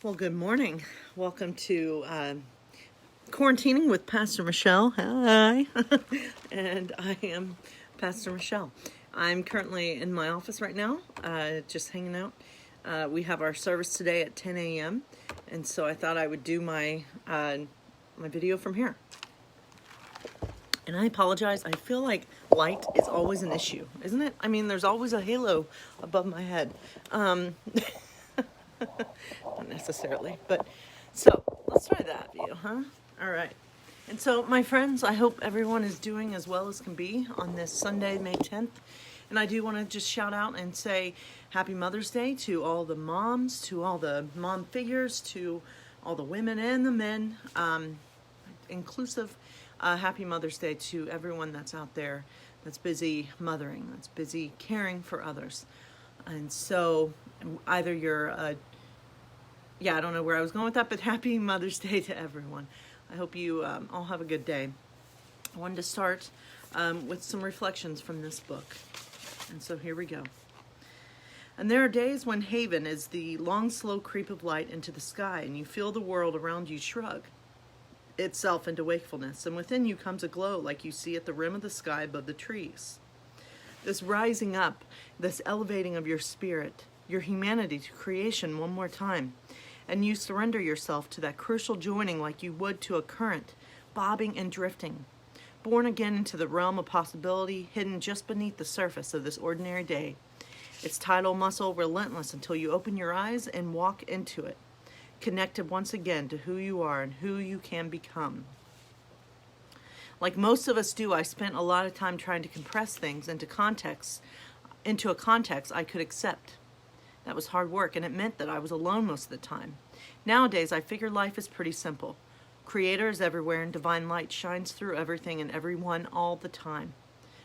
Well, good morning. Welcome to Quarantining with Pastor Michelle. Hi. And I am Pastor Michelle. I'm currently in my office right now, just hanging out. We have our service today at 10 a.m. And so I thought I would do my video from here. And I apologize. I feel like light is always an issue, isn't it? I mean, there's always a halo above my head. Not necessarily, but so let's try that view, huh? All right. And so, my friends, I hope everyone is doing as well as can be on this Sunday, May 10th. And I do want to just shout out and say Happy Mother's Day to all the moms, to all the mom figures, to all the women and the men, inclusive. Happy Mother's Day to everyone that's out there that's busy mothering, that's busy caring for others. And so, either you're I don't know where I was going with that, but happy Mother's Day to everyone. I hope you all have a good day. I wanted to start with some reflections from this book. And so here we go. And there are days when Haven is the long, slow creep of light into the sky, and you feel the world around you shrug itself into wakefulness, and within you comes a glow like you see at the rim of the sky above the trees. This rising up, this elevating of your spirit, your humanity to creation one more time, and you surrender yourself to that crucial joining like you would to a current, bobbing and drifting, born again into the realm of possibility hidden just beneath the surface of this ordinary day, its tidal muscle relentless until you open your eyes and walk into it, connected once again to who you are and who you can become. Like most of us do, I spent a lot of time trying to compress things into a context I could accept. That was hard work, and it meant that I was alone most of the time. Nowadays, I figure life is pretty simple. Creator is everywhere, and divine light shines through everything and everyone all the time.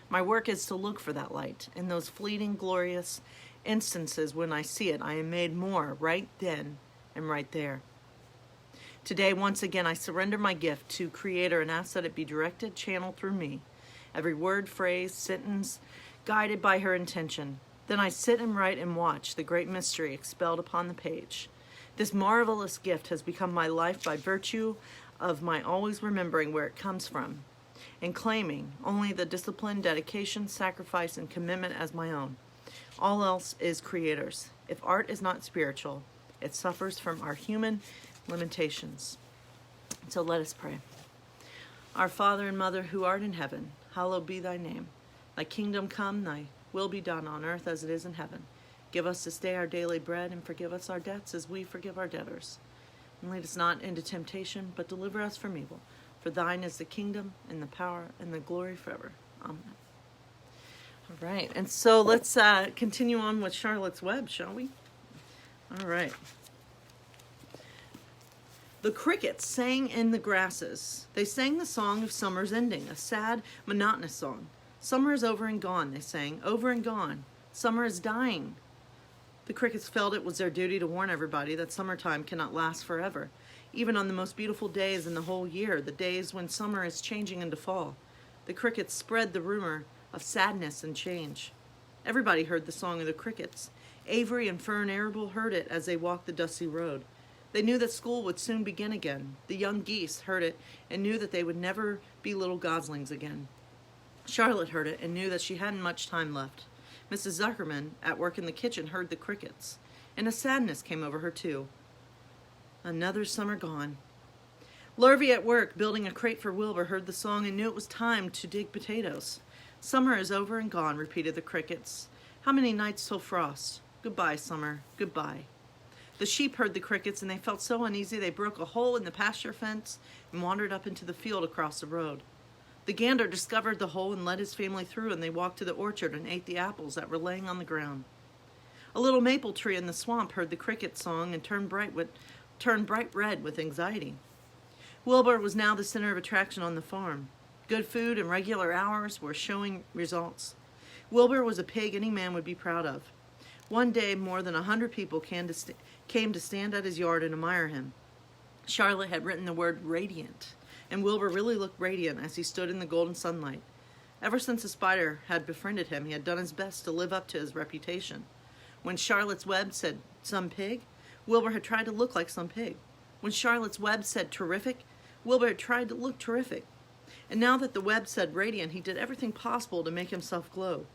My work is to look for that light. In those fleeting, glorious instances when I see it, I am made more right then and right there. Today, once again, I surrender my gift to Creator and ask that it be directed, channeled through me. Every word, phrase, sentence, guided by her intention. Then I sit and write and watch the great mystery expelled upon the page. This marvelous gift has become my life by virtue of my always remembering where it comes from and claiming only the discipline, dedication, sacrifice, and commitment as my own. All else is Creator's. If art is not spiritual, it suffers from our human limitations. So let us pray. Our Father and Mother who art in heaven, hallowed be thy name. Thy kingdom come, thy will be done on earth as it is in heaven. Give us this day our daily bread, and forgive us our debts as we forgive our debtors. And lead us not into temptation, but deliver us from evil. For thine is the kingdom, and the power, and the glory forever. Amen. All right, and so let's continue on with Charlotte's Web, shall we? All right. The crickets sang in the grasses. They sang the song of summer's ending, a sad, monotonous song. Summer is over and gone, they sang, over and gone. Summer is dying. The crickets felt it was their duty to warn everybody that summertime cannot last forever, even on the most beautiful days in the whole year, the days when summer is changing into fall. The crickets spread the rumor of sadness and change. Everybody heard the song of the crickets. Avery and Fern Arable heard it as they walked the dusty road. They knew that school would soon begin again. The young geese heard it and knew that they would never be little goslings again. Charlotte heard it and knew that she hadn't much time left. Mrs. Zuckerman, at work in the kitchen, heard the crickets, and a sadness came over her too. Another summer gone. Lurvy, at work building a crate for Wilbur, heard the song and knew it was time to dig potatoes. Summer is over and gone, repeated the crickets. How many nights till frost? Goodbye, summer, goodbye. The sheep heard the crickets, and they felt so uneasy they broke a hole in the pasture fence and wandered up into the field across the road. The gander discovered the hole and led his family through, and they walked to the orchard and ate the apples that were laying on the ground. A little maple tree in the swamp heard the cricket song and turned bright red with anxiety. Wilbur was now the center of attraction on the farm. Good food and regular hours were showing results. Wilbur was a pig any man would be proud of. One day, more than 100 people came to stand at his yard and admire him. Charlotte had written the word radiant, and Wilbur really looked radiant as he stood in the golden sunlight. Ever since the spider had befriended him, he had done his best to live up to his reputation. When Charlotte's Web said, "Some pig," Wilbur had tried to look like some pig. When Charlotte's web said terrific, Wilbur had tried to look terrific. And now that the web said radiant, he did everything possible to make himself glow.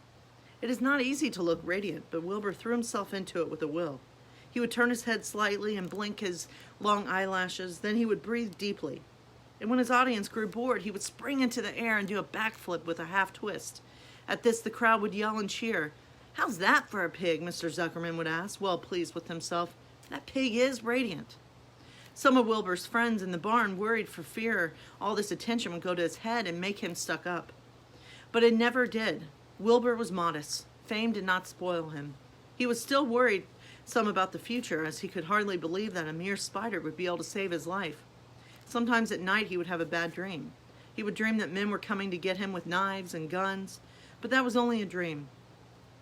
It is not easy to look radiant, but Wilbur threw himself into it with a will. He would turn his head slightly and blink his long eyelashes, then he would breathe deeply. And when his audience grew bored, he would spring into the air and do a backflip with a half twist. At this, the crowd would yell and cheer. "How's that for a pig?" Mr. Zuckerman would ask, well pleased with himself. "That pig is radiant." Some of Wilbur's friends in the barn worried for fear all this attention would go to his head and make him stuck up. But it never did. Wilbur was modest. Fame did not spoil him. He was still worried some about the future, as he could hardly believe that a mere spider would be able to save his life. Sometimes at night he would have a bad dream. He would dream that men were coming to get him with knives and guns, but that was only a dream.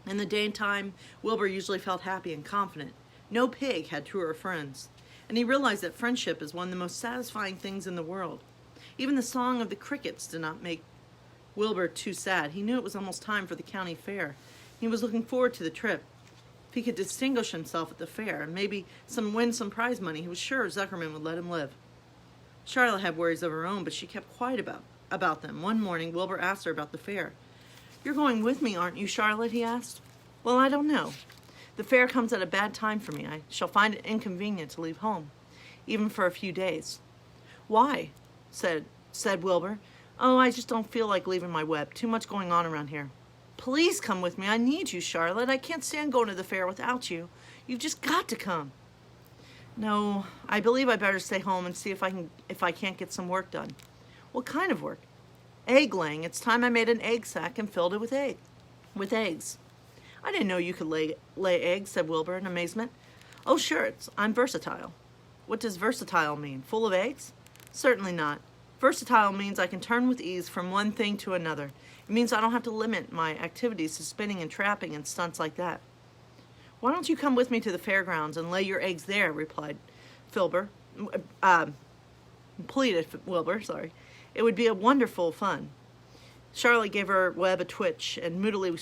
In the daytime, Wilbur usually felt happy and confident. No pig had truer friends, and he realized that friendship is one of the most satisfying things in the world. Even the song of the crickets did not make Wilbur too sad. He knew it was almost time for the county fair. He was looking forward to the trip. If he could distinguish himself at the fair and maybe win some prize money, he was sure Zuckerman would let him live. Charlotte had worries of her own, but she kept quiet about them. One morning, Wilbur asked her about the fair. "You're going with me, aren't you, Charlotte?" he asked. "Well, I don't know. The fair comes at a bad time for me. I shall find it inconvenient to leave home, even for a few days." "Why?" said Wilbur. "Oh, I just don't feel like leaving my web. Too much going on around here." "Please come with me. I need you, Charlotte. I can't stand going to the fair without you. You've just got to come." "No, I believe I better stay home and see if I can't get some work done." "What kind of work?" "Egg laying. It's time I made an egg sack and filled it with eggs." "I didn't know you could lay eggs," said Wilbur in amazement. "Oh, sure, I'm versatile." "What does versatile mean? Full of eggs?" "Certainly not. Versatile means I can turn with ease from one thing to another. It means I don't have to limit my activities to spinning and trapping and stunts like that." "Why don't you come with me to the fairgrounds and lay your eggs there?" pleaded Wilbur. "It would be a wonderful fun." Charlotte gave her web a twitch and moodily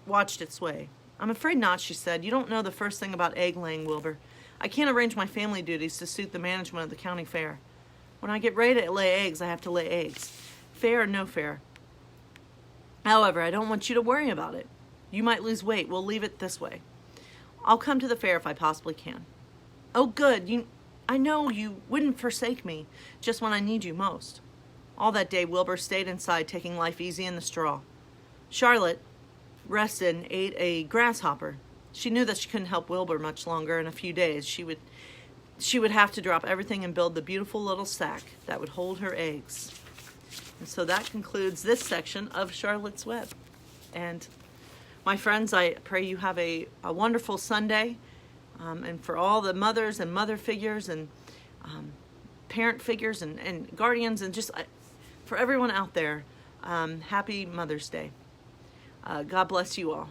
watched it sway. "I'm afraid not," she said. "You don't know the first thing about egg laying, Wilbur. I can't arrange my family duties to suit the management of the county fair. When I get ready to lay eggs, I have to lay eggs, fair or no fair. However, I don't want you to worry about it. You might lose weight. We'll leave it this way. I'll come to the fair if I possibly can." "Oh, good. I know you wouldn't forsake me just when I need you most." All that day, Wilbur stayed inside, taking life easy in the straw. Charlotte rested and ate a grasshopper. She knew that she couldn't help Wilbur much longer. In a few days, she would have to drop everything and build the beautiful little sack that would hold her eggs. And so that concludes this section of Charlotte's Web. And my friends, I pray you have a wonderful Sunday. And for all the mothers and mother figures and parent figures and guardians and just for everyone out there, happy Mother's Day. God bless you all.